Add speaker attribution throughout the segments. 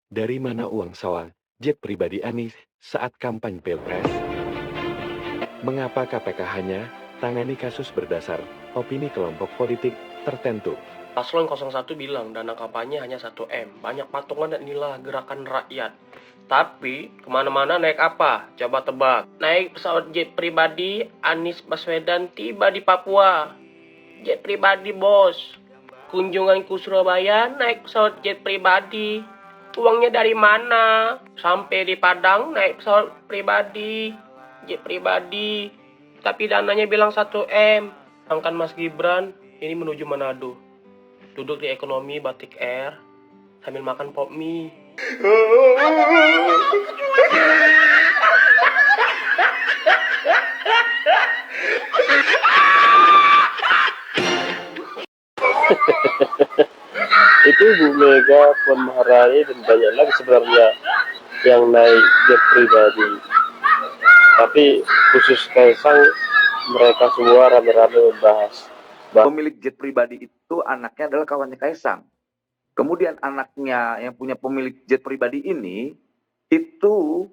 Speaker 1: Dari mana uang sewa jet pribadi Anies saat kampanye Pilpres? Mengapa KPK hanya tangani kasus berdasar opini kelompok politik tertentu?
Speaker 2: Paslon 01 bilang dana kampanye hanya 1 M. Banyak patungan dan inilah gerakan rakyat. Tapi kemana-mana naik apa? Coba tebak. Naik pesawat jet pribadi, Anies Baswedan tiba di Papua. Jet pribadi bos. Kunjungan ke Surabaya naik pesawat jet pribadi. Uangnya dari mana? Sampai di Padang naik pesawat pribadi. Jet pribadi. Tapi dananya bilang 1 M. Sedangkan Mas Gibran ini menuju Manado. Duduk di ekonomi batik air sambil makan pop mie.
Speaker 3: Itu Bu Mega, Puan Maharani dan banyak lagi sebenarnya yang naik jet pribadi. Tapi khusus Kaisang, mereka semua rame-rame membahas.
Speaker 4: Pemilik jet pribadi itu anaknya adalah kawannya Kaisang. Kemudian anaknya yang punya pemilik jet pribadi ini itu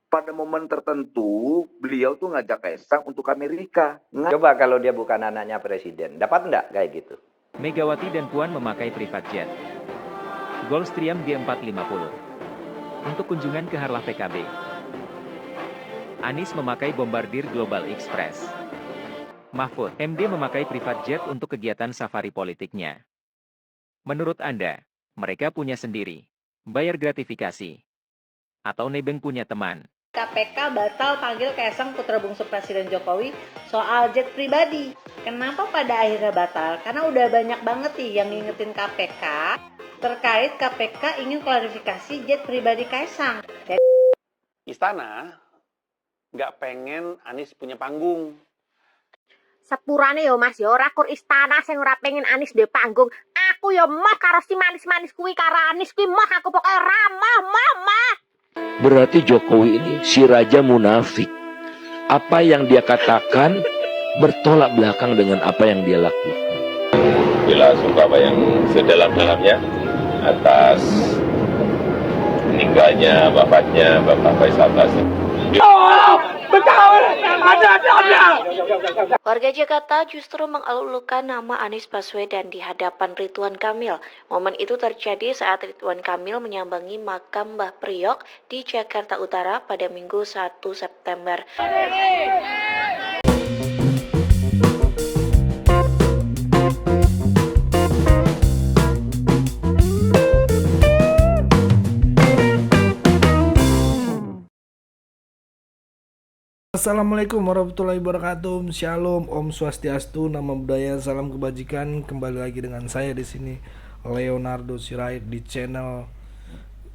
Speaker 4: pada momen tertentu beliau tuh ngajak Kaisang untuk Amerika.
Speaker 5: Coba kalau dia bukan anaknya presiden, dapat enggak kayak gitu?
Speaker 6: Megawati dan Puan memakai private jet Gulfstream G450 untuk kunjungan ke Harlah PKB. Anies memakai Bombardier Global Express. Mahfud MD memakai private jet untuk kegiatan safari politiknya. Menurut Anda, mereka punya sendiri, bayar gratifikasi, atau nebeng punya teman?
Speaker 7: KPK batal panggil Kaisang putra bungsu Presiden Jokowi soal jet pribadi. Kenapa pada akhirnya batal? Karena udah banyak banget nih yang ngingetin KPK terkait KPK ingin klarifikasi jet pribadi Kaisang.
Speaker 8: Istana nggak pengen Anies punya panggung.
Speaker 9: Sepurane yo Mas yo ora kur istana sing ora pengen Anies duwe panggung. Aku yo moh karo si manis-manis kuwi karo Anies kuwi moh aku pokoke ramah mah.
Speaker 10: Berarti Jokowi ini si raja munafik. Apa yang dia katakan bertolak belakang dengan apa yang dia lakukan.
Speaker 3: Bela sungkawa yang sedalam-dalamnya atas meninggalnya bapaknya, Bapak Faisal Basri.
Speaker 11: Warga Jakarta justru mengelulukan nama Anies Baswedan di hadapan Ridwan Kamil. Momen itu terjadi saat Ridwan Kamil menyambangi makam Mbah Priok di Jakarta Utara pada Minggu 1 September.
Speaker 12: Assalamualaikum warahmatullahi wabarakatuh. Shalom, Om Swastiastu, Namo Buddhaya, salam kebajikan. Kembali lagi dengan saya di sini Leonardo Sirait di channel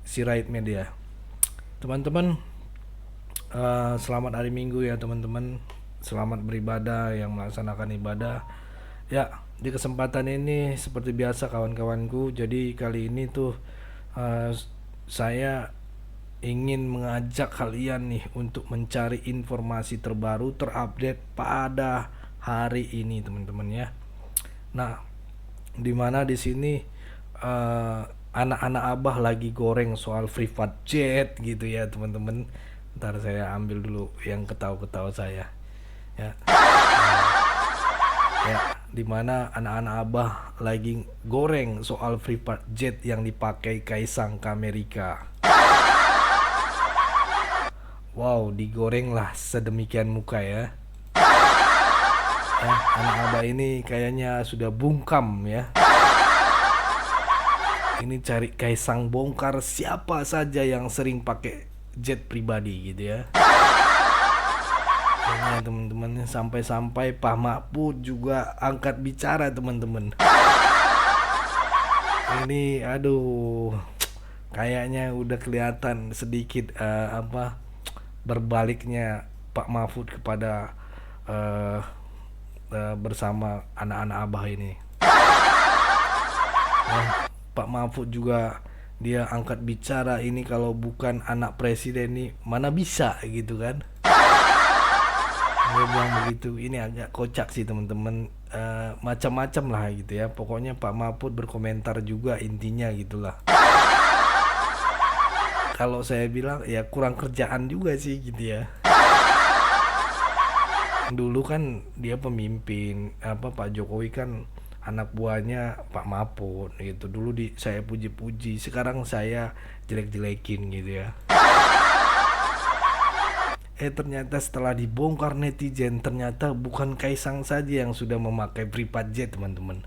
Speaker 12: Sirait Media. Teman-teman, selamat hari Minggu ya teman-teman. Selamat beribadah yang melaksanakan ibadah. Ya, di kesempatan ini seperti biasa kawan-kawanku. Jadi kali ini tuh saya ingin mengajak kalian nih untuk mencari informasi terbaru terupdate pada hari ini teman-teman ya. Nah, dimana di sini anak-anak abah lagi goreng soal private jet gitu ya teman-teman. Ntar saya ambil dulu yang ketawa-ketawa saya ya. Ya, dimana anak-anak abah lagi goreng soal private jet yang dipakai Kaisang ke Amerika. Wow, digoreng lah sedemikian muka ya. Anak abah ini kayaknya sudah bungkam ya. Ini cari Kaisang bongkar siapa saja yang sering pakai jet pribadi gitu ya. Kayaknya teman-teman sampai-sampai Pak Mahfud juga angkat bicara teman-teman. Ini aduh, kayaknya udah kelihatan sedikit berbaliknya Pak Mahfud kepada bersama anak-anak abah ini. Pak Mahfud juga dia angkat bicara, ini kalau bukan anak presiden nih mana bisa gitu kan. Dia bilang begitu. Ini agak kocak sih teman-teman. Macam-macam lah gitu ya. Pokoknya Pak Mahfud berkomentar juga intinya gitulah. kalau saya bilang ya kurang kerjaan juga sih gitu ya. Dulu kan dia pemimpin, Pak Jokowi kan anak buahnya Pak Mahfud gitu. Dulu saya puji-puji, sekarang saya jelek-jelekin gitu ya. Ternyata setelah dibongkar netizen, ternyata bukan Kaisang saja yang sudah memakai private jet, teman-teman.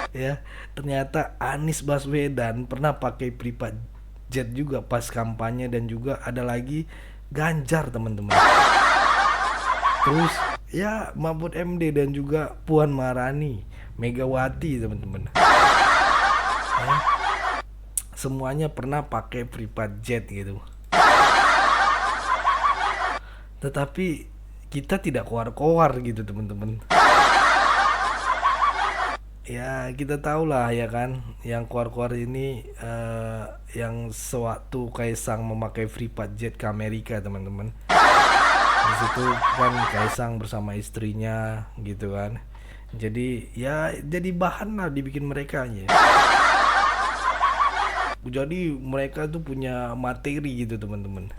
Speaker 12: Ya, ternyata Anies Baswedan pernah pakai private jet juga pas kampanye, dan juga ada lagi Ganjar, teman-teman. Terus ya Mahfud MD dan juga Puan Maharani, Megawati, teman-teman. Ya, semuanya pernah pakai private jet gitu. Tetapi kita tidak koar-koar gitu, teman-teman. Ya kita tahulah ya kan, yang koar-koar ini yang sewaktu Kaisang memakai private jet ke Amerika, teman-teman. Di situ kan Kaisang bersama istrinya gitu kan. Jadi ya jadi bahan lah dibikin mereka ya. Jadi mereka tuh punya materi gitu, teman-teman.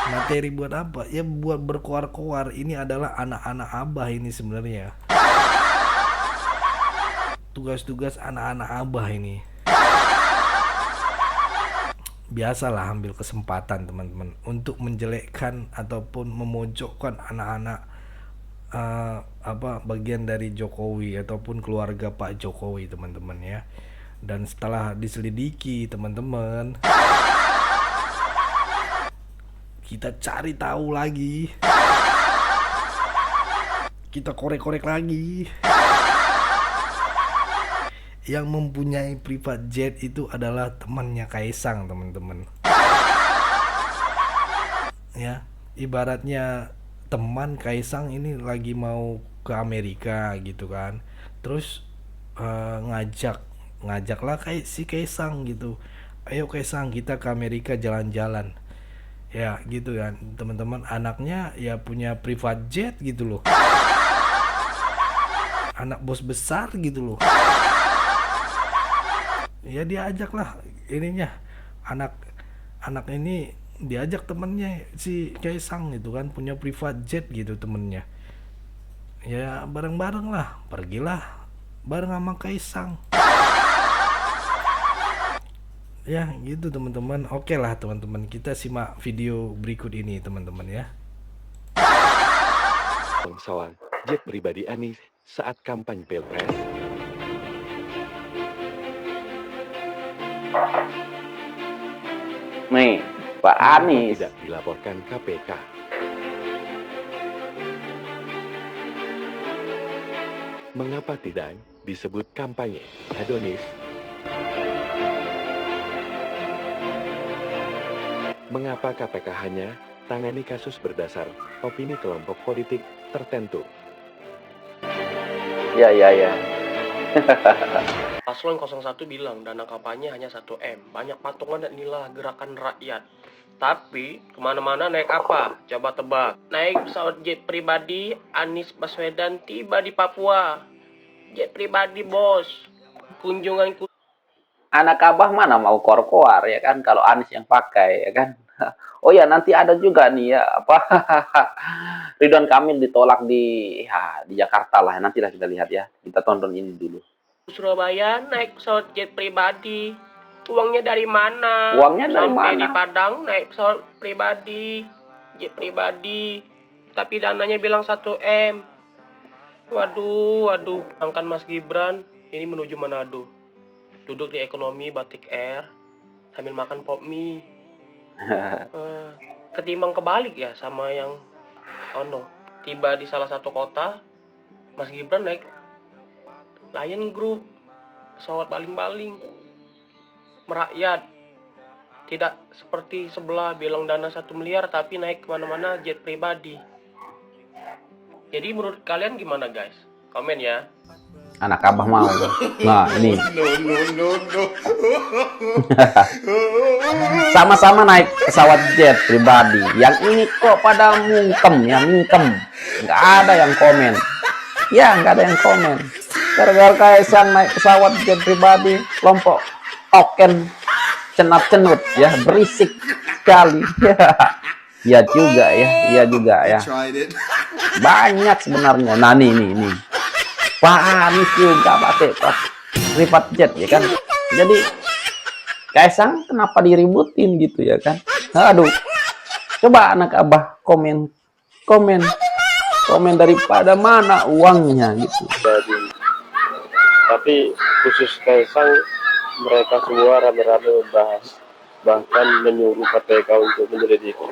Speaker 12: Materi buat apa? Ya buat berkoar-koar. Ini adalah anak-anak abah ini sebenarnya. Tugas-tugas anak-anak abah ini. Biasalah ambil kesempatan, teman-teman, untuk menjelekkan ataupun memojokkan anak-anak bagian dari Jokowi ataupun keluarga Pak Jokowi, teman-teman ya. Dan setelah diselidiki, teman-teman, kita cari tahu lagi, kita korek-korek lagi. Yang mempunyai private jet itu adalah temannya Kaisang, teman-teman. Ya, ibaratnya teman Kaisang ini lagi mau ke Amerika gitu kan. Terus ngajaklah kayak si Kaisang gitu. Ayo Kaisang, kita ke Amerika jalan-jalan. Ya, gitu kan, teman-teman. Anaknya ya punya private jet gitu loh. Anak bos besar gitu loh. Ya diajak lah ininya, anak ini diajak temennya si Kaisang gitu kan, punya private jet gitu temennya. Ya bareng-bareng lah, pergilah bareng sama Kaisang. Ya gitu, teman-teman. Oke lah, teman-teman, kita simak video berikut ini, teman-teman ya.
Speaker 1: Pengsawan jet pribadi Anies saat kampanye Pilpres.
Speaker 8: Nih, Pak Anies.
Speaker 1: Tidak dilaporkan KPK. Mengapa tidak disebut kampanye hedonis? Mengapa KPK hanya tangani kasus berdasar opini kelompok politik tertentu?
Speaker 8: Ya.
Speaker 2: Paslon 01 bilang dana kampanye hanya 1 M. Banyak patungan dan inilah gerakan rakyat. Tapi kemana-mana naik apa? Coba tebak. Naik pesawat jet pribadi, Anies Baswedan tiba di Papua. Jet pribadi, bos. Kunjungan
Speaker 8: Anak abah mana mau koar-koar ya kan, kalau Anies yang pakai ya kan. Oh ya, nanti ada juga nih ya Ridwan Kamil ditolak di Jakarta lah. Nantilah kita lihat ya. Kita tonton ini dulu.
Speaker 2: Surabaya naik pesawat jet pribadi. Uangnya dari mana?
Speaker 8: Uangnya dari
Speaker 2: Sampai
Speaker 8: mana?
Speaker 2: di Padang naik pesawat pribadi, jet pribadi. Tapi dananya bilang 1 M. Waduh. Angkan Mas Gibran ini menuju Manado. Duduk di ekonomi batik air sambil makan pop mie. Ketimbang kebalik ya sama yang tiba di salah satu kota, Mas Gibran naik Lion Group, pesawat baling-baling, merakyat. Tidak seperti sebelah bilang dana 1 miliar tapi naik kemana-mana jet pribadi. Jadi menurut kalian gimana guys? Komen ya.
Speaker 8: Anak abah mau. Nah ini. Sama-sama naik pesawat jet pribadi. Yang ini kok pada mingkem. Nggak ada yang komen. Ya nggak ada yang komen. Gara-gara Kaisang naik pesawat jet pribadi, kelompok oken cenat-cenut ya, berisik sekali. Iya juga ya, iya juga ya. Banyak sebenarnya. Nah nih. Pak Anies juga pakai private jet ya kan. Jadi Kaisang kenapa diributin gitu ya kan? Aduh. Coba anak abah komen daripada mana uangnya gitu.
Speaker 3: Jadi, tapi khusus Kaisang mereka semua rame-rame membahas, bahkan menyuruh KPK untuk menyelidiki.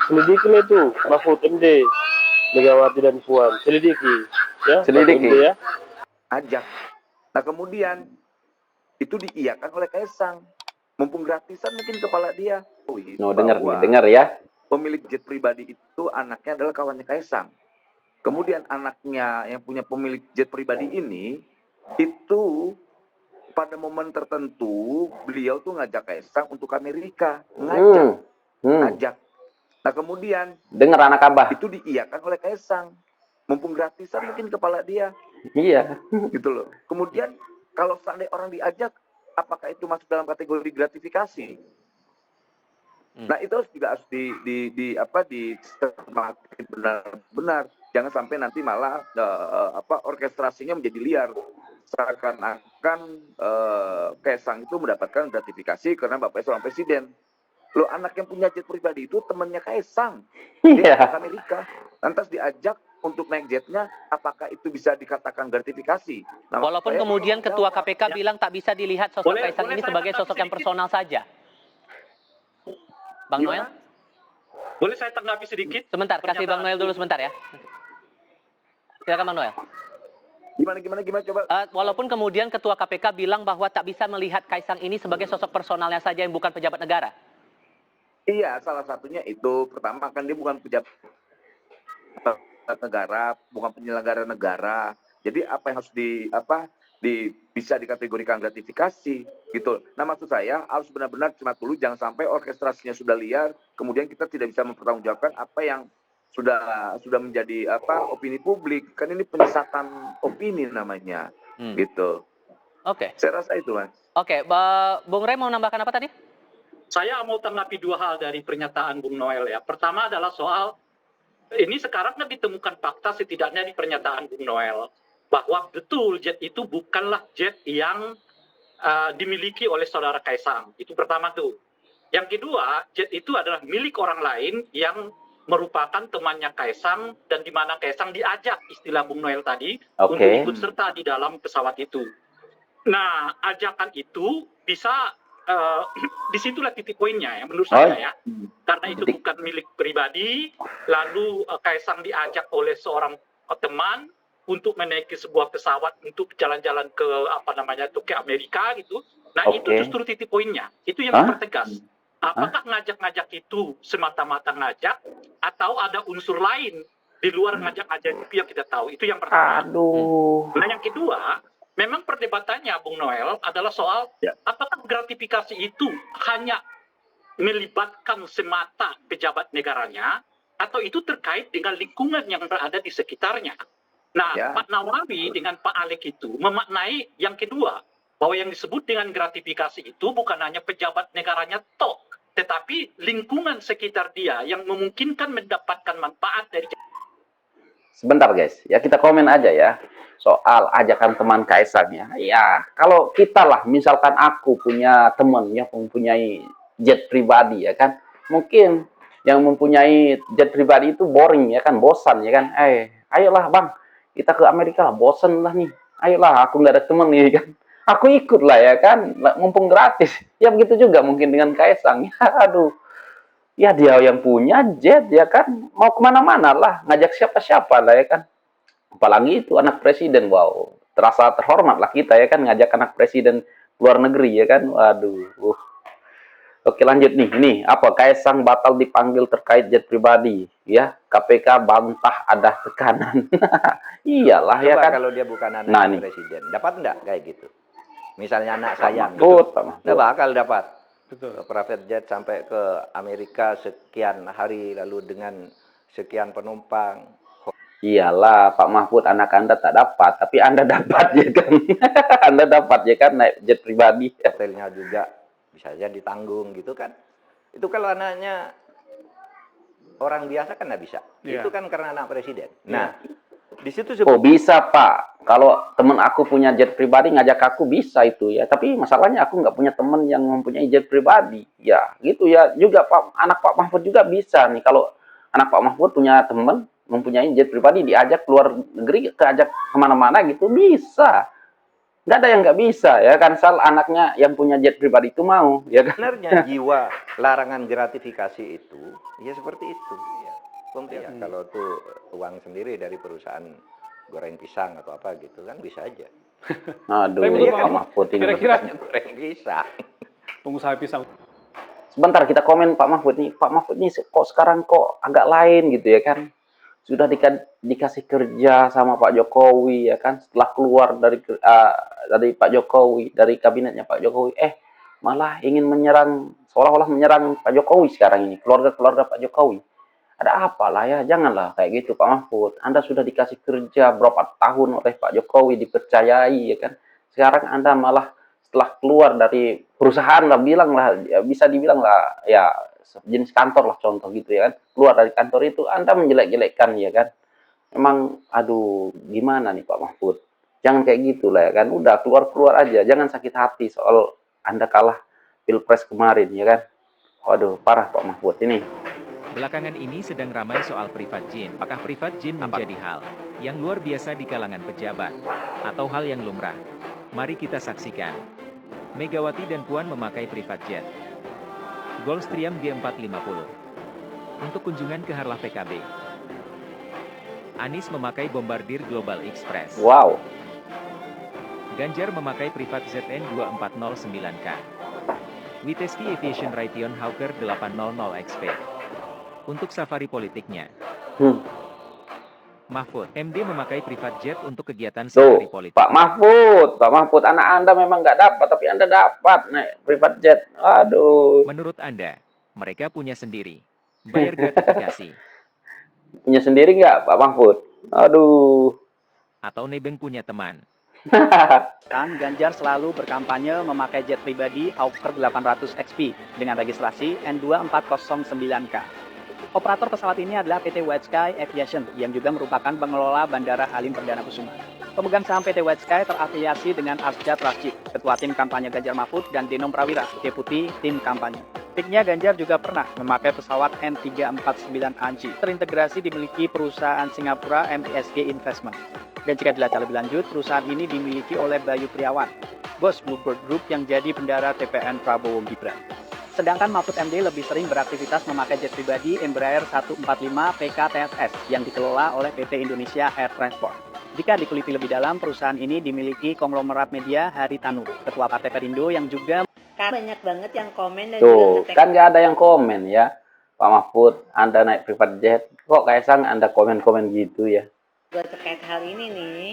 Speaker 3: Selidikin itu Mahfud MD, Megawati dan Puan, selidiki ya,
Speaker 4: Selidiki.
Speaker 3: Mahfud MD ya.
Speaker 4: Ajak. Nah kemudian itu diiyakan oleh Kaisang. Mumpung gratisan mungkin kepala dia.
Speaker 8: No, dengar ya.
Speaker 4: Pemilik jet pribadi itu anaknya adalah kawannya Kaisang. Kemudian anaknya yang punya pemilik jet pribadi ini itu pada momen tertentu beliau tuh ngajak Kaisang untuk ke Amerika, ngajak. Nah kemudian
Speaker 8: dengar anak abah
Speaker 4: itu diiyakan oleh Kaisang. Mumpung gratisan mungkin kepala dia.
Speaker 8: Iya.
Speaker 4: Gitu loh. Kemudian kalau seandainya orang diajak, apakah itu masuk dalam kategori gratifikasi? Nah itu juga harus dicermati benar-benar. Jangan sampai nanti malah orkestrasinya menjadi liar. Seakan-akan Kaisang itu mendapatkan gratifikasi karena Bapak seorang presiden. Loh anak yang punya jet pribadi itu temannya Kaisang. Dia ke Amerika. Lantas diajak untuk naik jetnya, apakah itu bisa dikatakan gratifikasi? Nah,
Speaker 13: walaupun kemudian Ketua KPK bilang tak bisa dilihat sosok Kaisang ini sebagai sosok yang personal saja. Bang Noel?
Speaker 14: Boleh saya tanggapi sedikit?
Speaker 13: Sebentar, kasih Bang Noel dulu sebentar ya. Silakan Bang Noel.
Speaker 4: Gimana coba?
Speaker 13: Walaupun kemudian Ketua KPK bilang bahwa tak bisa melihat Kaisang ini sebagai sosok personalnya saja yang bukan pejabat negara.
Speaker 4: Iya, salah satunya itu. Pertama kan dia bukan pejabat negara, bukan penyelenggara negara. Jadi apa yang harus bisa dikategorikan gratifikasi gitu. Nah maksud saya harus benar-benar cermat dulu, jangan sampai orkestrasinya sudah liar, kemudian kita tidak bisa mempertanggungjawabkan apa yang sudah menjadi opini publik. Kan ini penyesatan opini namanya, gitu.
Speaker 13: Oke.
Speaker 4: Saya rasa itu, Mas.
Speaker 13: Oke, Bung Rey mau nambahkan apa tadi?
Speaker 14: Saya mau tanggapi dua hal dari pernyataan Bung Noel ya. Pertama adalah soal ini sekarang kan ditemukan fakta setidaknya di pernyataan Bung Noel bahwa betul jet itu bukanlah jet yang dimiliki oleh saudara Kaisang. Itu pertama tuh. Yang kedua, jet itu adalah milik orang lain yang merupakan temannya Kaisang dan di mana Kaisang diajak istilah Bung Noel tadi untuk ikut serta di dalam pesawat itu. Nah, ajakan itu bisa disitulah titik poinnya ya menurut saya ya, karena itu bukan milik pribadi, lalu Kaisang diajak oleh seorang teman untuk menaiki sebuah pesawat untuk jalan-jalan ke ke Amerika gitu. Nah itu justru titik poinnya, itu yang dipertegas. Apakah ngajak-ngajak itu semata-mata ngajak atau ada unsur lain di luar ngajak-ngajak itu yang kita tahu, itu yang pertama. Nah yang kedua, memang perdebatannya Bung Noel adalah soal apakah gratifikasi itu hanya melibatkan semata pejabat negaranya atau itu terkait dengan lingkungan yang berada di sekitarnya. Nah, Pak Nawawi dengan Pak Alek itu memaknai yang kedua, bahwa yang disebut dengan gratifikasi itu bukan hanya pejabat negaranya toh, tetapi lingkungan sekitar dia yang memungkinkan mendapatkan manfaat dari.
Speaker 8: Sebentar guys, ya kita komen aja ya. Soal ajakan teman Kaisang ya. Ya, kalau kita lah, misalkan aku punya teman yang mempunyai jet pribadi ya kan. Mungkin yang mempunyai jet pribadi itu boring ya kan, bosan ya kan. Ayolah Bang, kita ke Amerika lah, bosan lah nih. Ayolah, aku nggak ada teman nih kan. Aku ikut lah ya kan, mumpung gratis. Ya begitu juga mungkin dengan Kaisang. Ya, aduh. Ya dia yang punya jet ya kan, mau kemana-mana lah, ngajak siapa-siapa lah ya kan. Apalagi itu anak presiden, wow, terasa terhormat lah kita ya kan, ngajak anak presiden luar negeri ya kan, waduh. Oke lanjut nih, apa Kaisang batal dipanggil terkait jet pribadi, ya KPK bantah ada tekanan. Iyalah ya kan.
Speaker 5: Kalau dia bukan anak presiden, dapat enggak kayak gitu? Misalnya anak sayang, nggak bakal dapat. Betul. Private jet sampai ke Amerika sekian hari lalu dengan sekian penumpang.
Speaker 8: Iyalah, Pak Mahfud, anak Anda tak dapat, tapi Anda dapat ya kan? Anda dapat ya kan naik jet pribadi.
Speaker 5: Hotelnya juga bisa aja ditanggung gitu kan. Itu kalau anaknya orang biasa kan nggak bisa.
Speaker 8: Iya.
Speaker 5: Itu kan karena anak presiden. Nah, di situ
Speaker 8: Oh bisa Pak, kalau temen aku punya jet pribadi ngajak aku bisa itu ya. Tapi masalahnya aku nggak punya temen yang mempunyai jet pribadi. Ya gitu ya. Juga anak Pak Mahfud juga bisa nih. Kalau anak Pak Mahfud punya temen mempunyai jet pribadi diajak keluar negeri, keajak kemana-mana gitu bisa. Nggak ada yang nggak bisa ya kan, Sal, anaknya yang punya jet pribadi itu mau ya kan.
Speaker 5: sebenarnya jiwa larangan gratifikasi itu ya seperti itu. Ya, ya kalau tuh uang sendiri dari perusahaan goreng pisang atau apa gitu kan bisa aja.
Speaker 8: Aduh,
Speaker 5: Tapi
Speaker 8: Pak Mahfud ini
Speaker 5: kira-kira goreng pisang.
Speaker 15: Pengusaha pisang.
Speaker 8: Sebentar kita komen Pak Mahfud nih. Pak Mahfud nih kok sekarang kok agak lain gitu ya kan. Sudah dikasih kerja sama Pak Jokowi ya kan. Setelah keluar dari Pak Jokowi, dari kabinetnya Pak Jokowi, malah ingin menyerang, seolah-olah menyerang Pak Jokowi sekarang ini, keluarga-keluarga Pak Jokowi. Ada apa lah ya, janganlah kayak gitu Pak Mahfud. Anda sudah dikasih kerja berapa tahun oleh Pak Jokowi, dipercayai ya kan. Sekarang Anda malah setelah keluar dari perusahaan lah, bilang lah, ya, bisa dibilang lah ya jenis kantor lah contoh gitu ya kan, keluar dari kantor itu Anda menjelek-jelekkan ya kan. Emang aduh gimana nih Pak Mahfud, jangan kayak gitu lah ya kan, udah keluar aja, jangan sakit hati soal Anda kalah pilpres kemarin ya kan. Waduh parah Pak Mahfud ini.
Speaker 6: Belakangan ini sedang ramai soal privat jet. Apakah privat jet menjadi hal yang luar biasa di kalangan pejabat atau hal yang lumrah? Mari kita saksikan. Megawati dan Puan memakai privat jet Gulfstream G450 untuk kunjungan ke Harlah PKB. Anies memakai Bombardier Global Express.
Speaker 8: Wow.
Speaker 6: Ganjar memakai privat ZN2409K. Witeski Aviation Raytheon Hawker 800 XP. Untuk safari politiknya. Mahfud, MD memakai privat jet untuk kegiatan safari politik.
Speaker 8: Pak Mahfud, anak Anda memang nggak dapat, tapi Anda dapat naik privat jet. Aduh.
Speaker 6: Menurut Anda, mereka punya sendiri, bayar gratifikasi.
Speaker 8: Punya sendiri nggak Pak Mahfud? Aduh.
Speaker 6: Atau nebeng punya teman.
Speaker 16: Kan Ganjar selalu berkampanye memakai jet pribadi Hawker 800 XP dengan registrasi N2409K. Operator pesawat ini adalah PT White Sky Aviation yang juga merupakan pengelola Bandara Halim Perdana Kusuma. Pemegang saham PT White Sky terafiliasi dengan Arsyad Rashid, Ketua Tim Kampanye Ganjar Mahfud, dan Denom Prawira, Deputi Tim Kampanye. Piknya Ganjar juga pernah memakai pesawat N349AG, terintegrasi dimiliki perusahaan Singapura MISG Investment. Dan jika dilacak lebih lanjut, perusahaan ini dimiliki oleh Bayu Priawan, bos Bluebird Group yang jadi bendara TPN Prabowo Gibran. Sedangkan Mahfud MD lebih sering beraktivitas memakai jet pribadi Embraer 145 PKTSS yang dikelola oleh PT Indonesia Air Transport. Jika dikuliti lebih dalam, perusahaan ini dimiliki konglomerat media Hari Tanu, Ketua Partai Perindo yang juga
Speaker 7: banyak banget yang komen dan
Speaker 8: Tuh,
Speaker 7: juga
Speaker 8: kan nggak ada yang komen ya. Pak Mahfud, Anda naik privat jet, kok Kaisang Anda komen-komen gitu ya?
Speaker 7: gue terkait hal ini nih.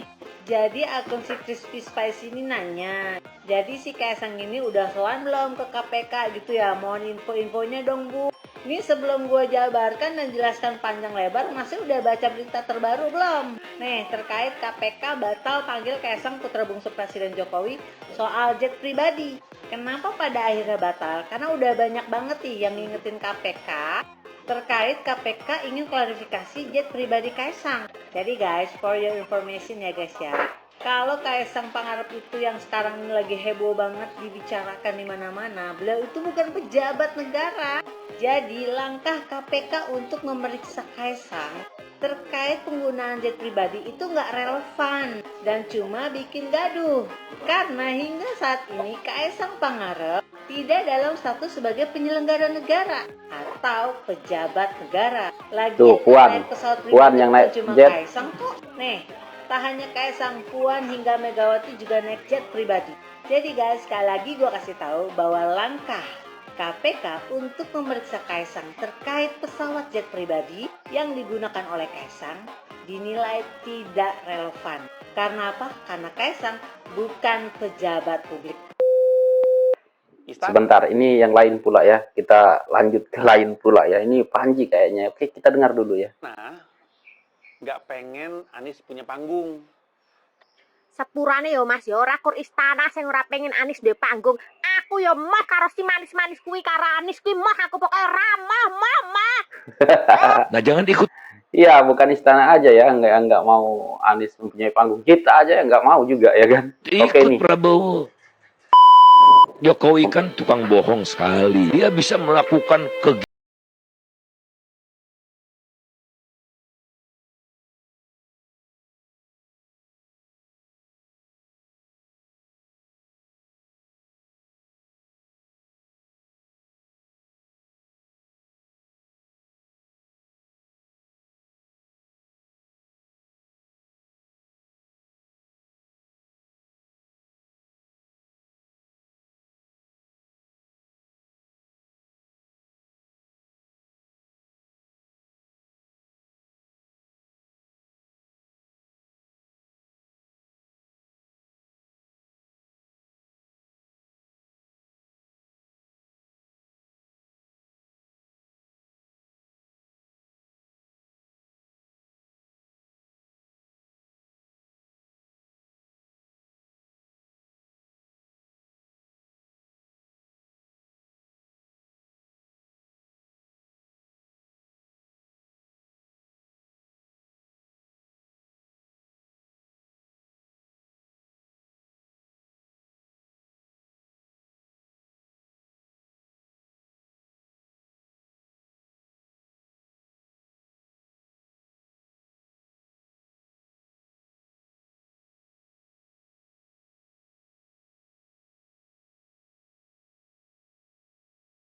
Speaker 7: Jadi akun si Crispy Spice ini nanya, jadi si Kaisang ini udah soal belum ke KPK gitu ya? Mohon info-infonya dong Bu. Ini sebelum gue jabarkan dan jelaskan panjang lebar, masih udah baca berita terbaru belum? Nih, terkait KPK batal panggil Kaisang putra bungsu Presiden Jokowi soal jet pribadi. Kenapa pada akhirnya batal? Karena udah banyak banget nih yang ngingetin KPK terkait KPK ingin klarifikasi jet pribadi Kaisang. Jadi guys, for your information ya guys ya. Kalau Kaisang Pangarep itu yang sekarang ini lagi heboh banget dibicarakan di mana-mana, beliau itu bukan pejabat negara. Jadi langkah KPK untuk memeriksa Kaisang terkait penggunaan jet pribadi itu nggak relevan dan cuma bikin gaduh. Karena hingga saat ini Kaisang Pangarep tidak dalam status sebagai penyelenggara negara atau pejabat negara. Lagi naik pesawat pribadi
Speaker 8: yang naik
Speaker 7: cuma
Speaker 8: jet.
Speaker 7: Kaisang kok. Nih, tak hanya Kaisang, Puan hingga Megawati juga naik jet pribadi. Jadi guys, sekali lagi gue kasih tahu bahwa langkah KPK untuk memeriksa Kaisang terkait pesawat jet pribadi yang digunakan oleh Kaisang dinilai tidak relevan. Karena apa? Karena Kaisang bukan pejabat publik.
Speaker 8: Sebentar, ini yang lain pula ya. Kita lanjut ke lain pula ya. Ini Panji kayaknya. Oke, kita dengar dulu ya.
Speaker 15: Nah, nggak pengen Anies punya panggung.
Speaker 9: Sepurane yo Mas yo ora kur istana sing ora pengen Anies duwe panggung. Aku yo moh karo si manis-manis kuwi karo Anies kuwi moh aku pokoke ramah mama.
Speaker 10: Nah, jangan ikut.
Speaker 8: Iya, bukan istana aja ya, nggak mau Anies mempunyai panggung. Kita aja yang nggak mau juga ya kan. Oke
Speaker 10: Ikut
Speaker 8: nih.
Speaker 10: Prabowo. Jokowi kan tukang bohong sekali. Dia bisa melakukan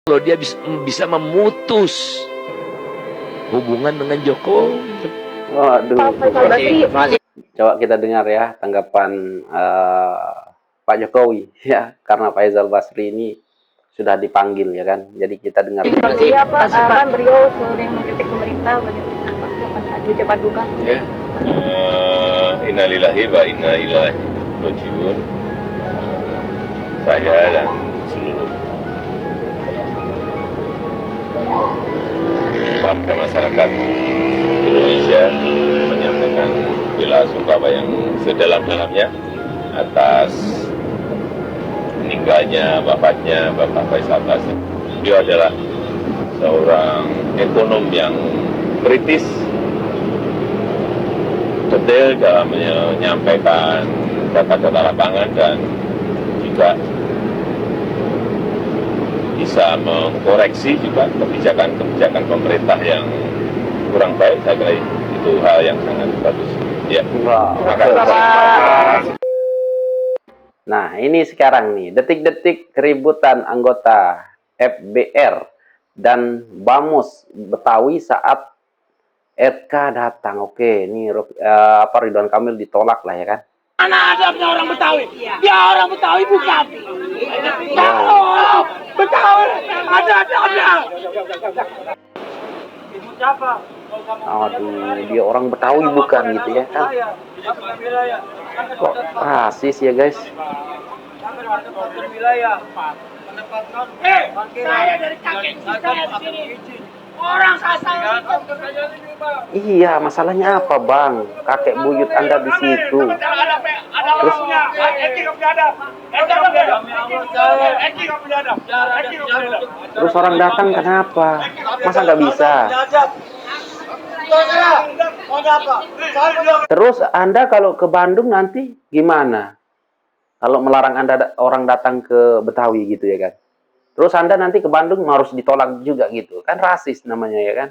Speaker 10: kalau dia bisa memutus hubungan dengan Jokowi.
Speaker 8: Waduh. Coba kita dengar ya tanggapan Pak Jokowi ya, karena Faisal Basri ini sudah dipanggil ya kan. Jadi kita dengar.
Speaker 17: Iya Pak, kan beliau sering mengkritik pemerintah, bagaimana ucapan duka?
Speaker 18: Ya, innalillahi wa inna ilaihi rajiun. Saya dan seluruh warga masyarakat Indonesia menyampaikan bela sungkawa yang sedalam-dalamnya atas meninggalnya, wafatnya Bapak Faisal Basri. Beliau adalah seorang ekonom yang kritis, detail dalam menyampaikan data-data lapangan, dan juga bisa mengkoreksi juga kebijakan-kebijakan pemerintah yang kurang baik. Saya kira itu hal yang sangat bagus. Ya.
Speaker 8: Nah, ini sekarang nih, detik-detik keributan anggota FBR dan Bamus Betawi saat RK datang. Oke, ini Ridwan Kamil ditolak lah ya kan.
Speaker 19: Mana adabnya orang Betawi? Dia orang Betawi bukan. Betawi ada adabnya. Ibu siapa?
Speaker 8: Aduh, dia orang Betawi bukan gitu ya kan. Kok rasis ya guys?
Speaker 19: Saya dari kakek saya di sini. Orang kasar.
Speaker 8: Iya, masalahnya apa bang? Kakek buyut Anda di situ. Terus orang datang kenapa? Masa nggak bisa? Terus Anda kalau ke Bandung nanti gimana? Kalau melarang Anda orang datang ke Betawi gitu ya kan? Terus Anda nanti ke Bandung harus ditolak juga gitu. Kan rasis namanya ya kan?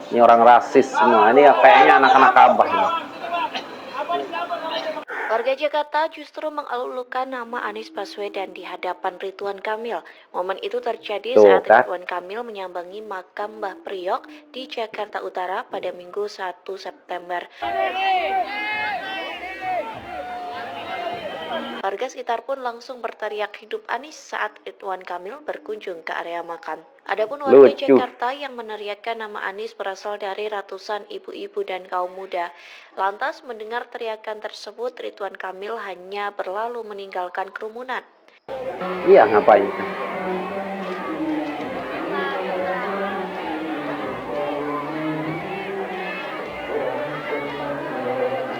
Speaker 8: Ini orang rasis semua. Ini kayaknya anak-anak Abah ini.
Speaker 11: Warga Jakarta justru mengelulukan nama Anies Baswedan di hadapan Ridwan Kamil. Momen itu terjadi saat Ridwan Kamil menyambangi makam Mbah Priok di Jakarta Utara pada Minggu 1 September. Warga sekitar pun langsung berteriak hidup Anies saat Ridwan Kamil berkunjung ke area makan. Adapun warga
Speaker 8: Lucu.
Speaker 11: Jakarta yang meneriakkan nama Anies berasal dari ratusan ibu-ibu dan kaum muda. Lantas mendengar teriakan tersebut, Ridwan Kamil hanya berlalu meninggalkan kerumunan.
Speaker 8: Iya, ngapain?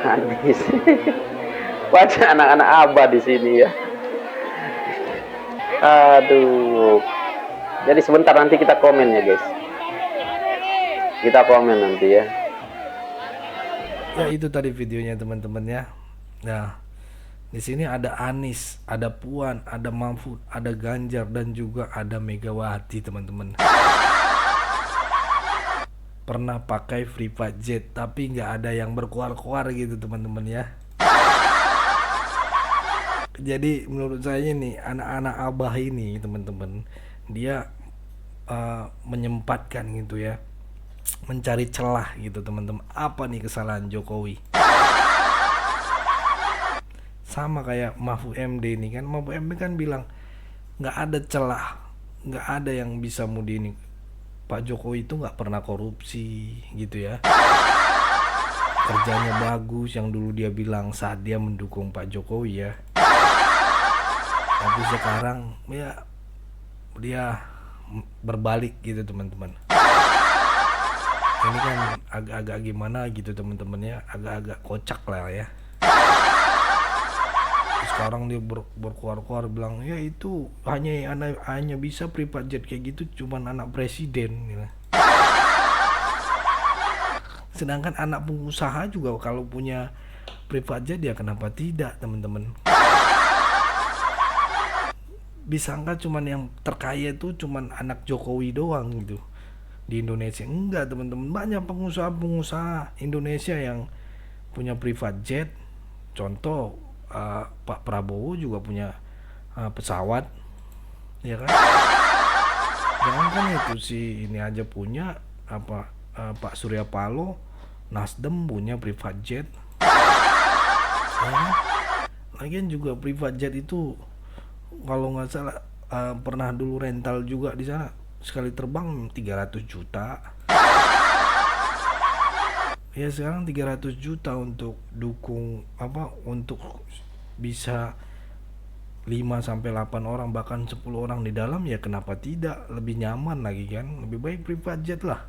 Speaker 8: Anies. Banyak anak-anak abah di sini ya. Aduh. Jadi sebentar nanti kita komen ya guys. Kita komen nanti ya.
Speaker 12: Ya itu tadi videonya teman-teman ya. Nah, di sini ada Anies, ada Puan, ada Mahfud, ada Ganjar dan juga ada Megawati teman-teman. Pernah pakai private jet tapi nggak ada yang berkuar-kuar gitu teman-teman ya. Jadi menurut saya nih anak-anak abah ini teman-teman, dia menyempatkan gitu ya, mencari celah gitu teman-teman. Apa nih kesalahan Jokowi? Sama kayak Mahfud MD ini kan, Mahfud MD kan bilang nggak ada celah, nggak ada yang bisa mudi ini. Pak Jokowi itu nggak pernah korupsi gitu ya. Kerjanya bagus yang dulu dia bilang saat dia mendukung Pak Jokowi ya. Tapi sekarang ya dia berbalik gitu teman-teman. Ini kan agak-agak gimana gitu teman-teman ya, agak-agak kocak lah ya. Sekarang dia berkuar-kuar bilang ya itu hanya bisa private jet kayak gitu cuman anak presiden gitu. Sedangkan anak pengusaha juga kalau punya private jet ya kenapa tidak teman-teman. Disangka cuman yang terkaya itu cuman anak Jokowi doang gitu di Indonesia. Enggak teman-teman, banyak pengusaha-pengusaha Indonesia yang punya private jet. Contoh Pak Prabowo juga punya pesawat ya kan. Jangan kan itu sih ini aja punya Pak Surya Paloh, Nasdem punya private jet ya kan? Lagian juga private jet itu kalau nggak salah pernah dulu rental juga di sana, sekali terbang 300 juta. Ya sekarang 300 juta untuk dukung untuk bisa 5 sampai 8 orang bahkan 10 orang di dalam ya kenapa tidak, lebih nyaman lagi kan, lebih baik private jet lah.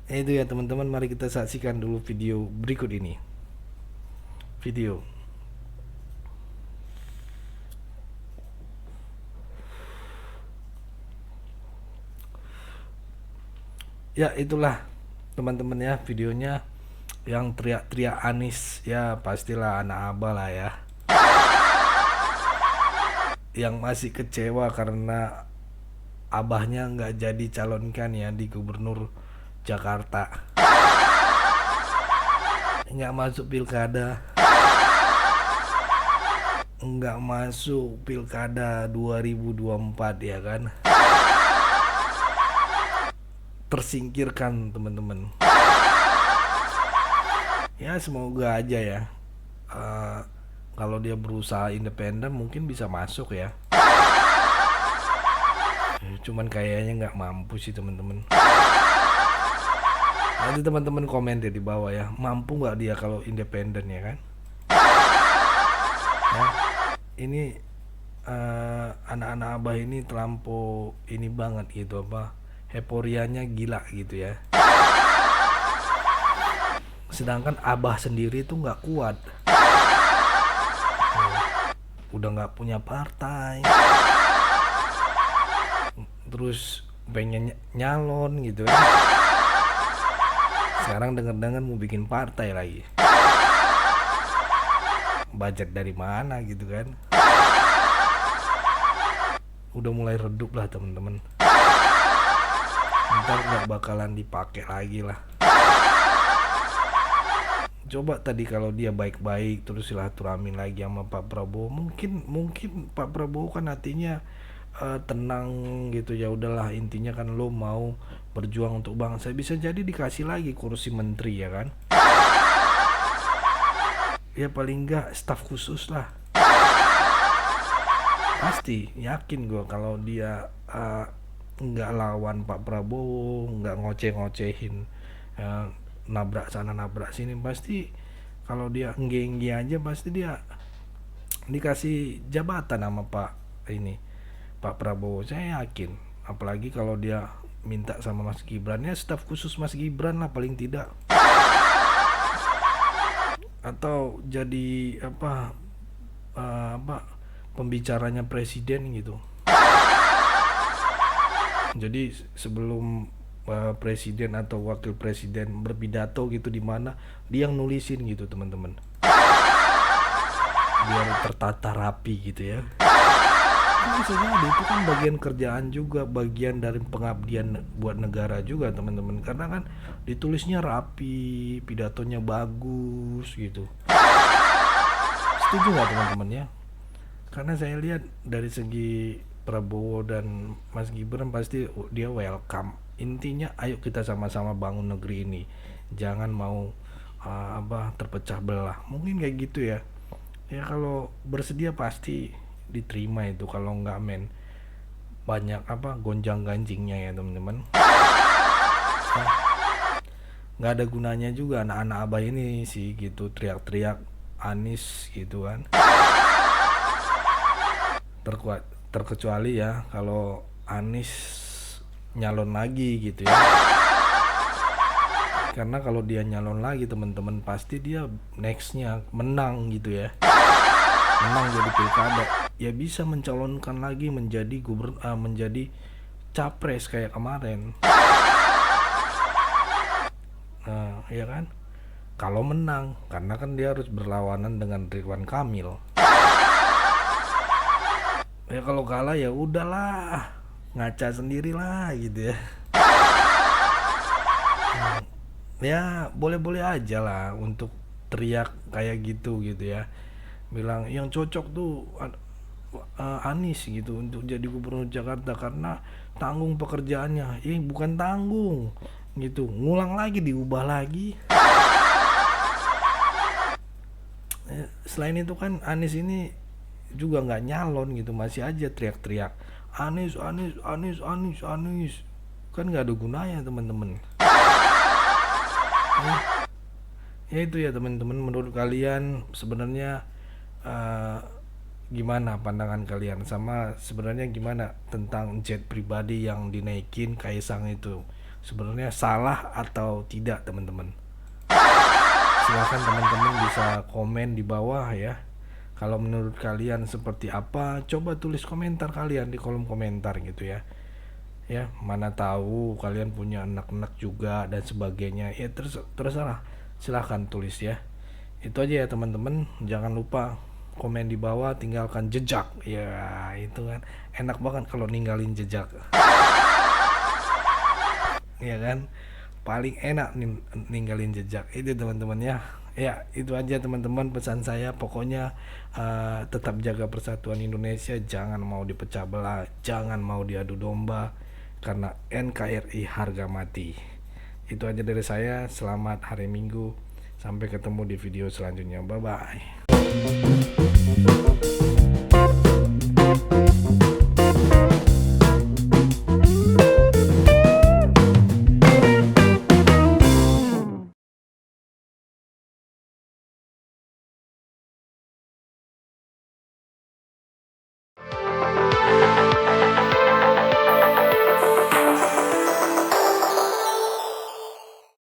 Speaker 12: Itu ya teman-teman, mari kita saksikan dulu video berikut ini. Video. Ya itulah teman-teman ya videonya yang teriak-teriak Anies ya, pastilah anak abah lah ya yang masih kecewa karena abahnya nggak jadi calonkan ya di gubernur Jakarta, nggak masuk pilkada, nggak masuk pilkada 2024 ya kan, tersingkirkan teman-teman. Ya semoga aja ya kalau dia berusaha independen mungkin bisa masuk ya. Cuman kayaknya nggak mampu sih teman-teman. Nanti teman-teman komen deh di bawah ya, mampu nggak dia kalau independen ya kan. Ya, ini anak-anak abah ini terlampau ini banget gitu heporianya gila gitu ya. Sedangkan abah sendiri tuh nggak kuat, udah nggak punya partai, terus pengen nyalon gitu ya. Sekarang dengar-dengar mau bikin partai lagi, budget dari mana gitu kan. Udah mulai redup lah teman-teman, ntar nggak bakalan dipakai lagi lah. Coba tadi kalau dia baik-baik terus silaturahmi lagi sama Pak Prabowo, mungkin Pak Prabowo kan hatinya tenang gitu ya, udahlah intinya kan lo mau berjuang untuk bangsa, bisa jadi dikasih lagi kursi menteri ya kan. ya paling enggak staf khusus lah. Pasti yakin gue kalau dia nggak lawan Pak Prabowo, nggak ngoceh-ngocehin nabrak sana nabrak sini, pasti kalau dia engge-engge aja pasti dia dikasih jabatan sama Pak Prabowo, saya yakin. Apalagi kalau dia minta sama Mas Gibran, ya staf khusus Mas Gibran lah paling tidak, atau jadi pembicaranya presiden gitu. Jadi sebelum presiden atau wakil presiden berpidato gitu di mana, dia yang nulisin gitu teman-teman, biar tertata rapi gitu ya. Bisa jadi itu kan bagian kerjaan juga, bagian dari pengabdian buat negara juga teman-teman, karena kan ditulisnya rapi, pidatonya bagus gitu. Setuju nggak teman-teman ya? Karena saya lihat dari segi Prabowo dan Mas Gibran pasti dia welcome. Intinya ayo kita sama-sama bangun negeri ini, jangan mau terpecah belah, mungkin kayak gitu ya. Ya kalau bersedia pasti diterima itu, kalau nggak banyak gonjang ganjingnya ya teman-teman. Nggak ada gunanya juga anak-anak abah ini sih gitu teriak-teriak Anies gitu kan. Terkecuali ya kalau Anies nyalon lagi gitu ya. Karena kalau dia nyalon lagi teman-teman pasti dia nextnya menang gitu ya, menang jadi pilkada, ya bisa mencalonkan lagi menjadi menjadi capres kayak kemarin. Nah ya kan, kalau menang, karena kan dia harus berlawanan dengan Ridwan Kamil. Ya kalau kalah ya udahlah, ngaca sendirilah gitu ya. Ya boleh-boleh aja lah untuk teriak kayak gitu ya, bilang yang cocok tuh Anies gitu untuk jadi gubernur Jakarta karena tanggung pekerjaannya. Bukan tanggung gitu, ngulang lagi, diubah lagi. Selain itu kan Anies ini juga nggak nyalon gitu, masih aja teriak-teriak Anies kan nggak ada gunanya teman-teman. Ya itu ya teman-teman, menurut kalian sebenarnya gimana pandangan kalian, sama sebenarnya gimana tentang jet pribadi yang dinaikin Kaisang itu, sebenarnya salah atau tidak teman-teman? Silahkan teman-teman bisa komen di bawah ya. Kalau menurut kalian seperti apa, coba tulis komentar kalian di kolom komentar gitu ya. Ya, mana tahu kalian punya anak-anak juga dan sebagainya. Ya terserah, silahkan tulis ya. Itu aja ya teman-teman. Jangan lupa komen di bawah, tinggalkan jejak. Ya itu kan enak banget kalau ninggalin jejak. Ya kan, paling enak ninggalin jejak itu teman-teman ya. Ya itu aja teman-teman pesan saya. Pokoknya tetap jaga persatuan Indonesia, jangan mau dipecah belah, jangan mau diadu domba, karena NKRI harga mati. Itu aja dari saya. Selamat hari Minggu, sampai ketemu di video selanjutnya. Bye bye.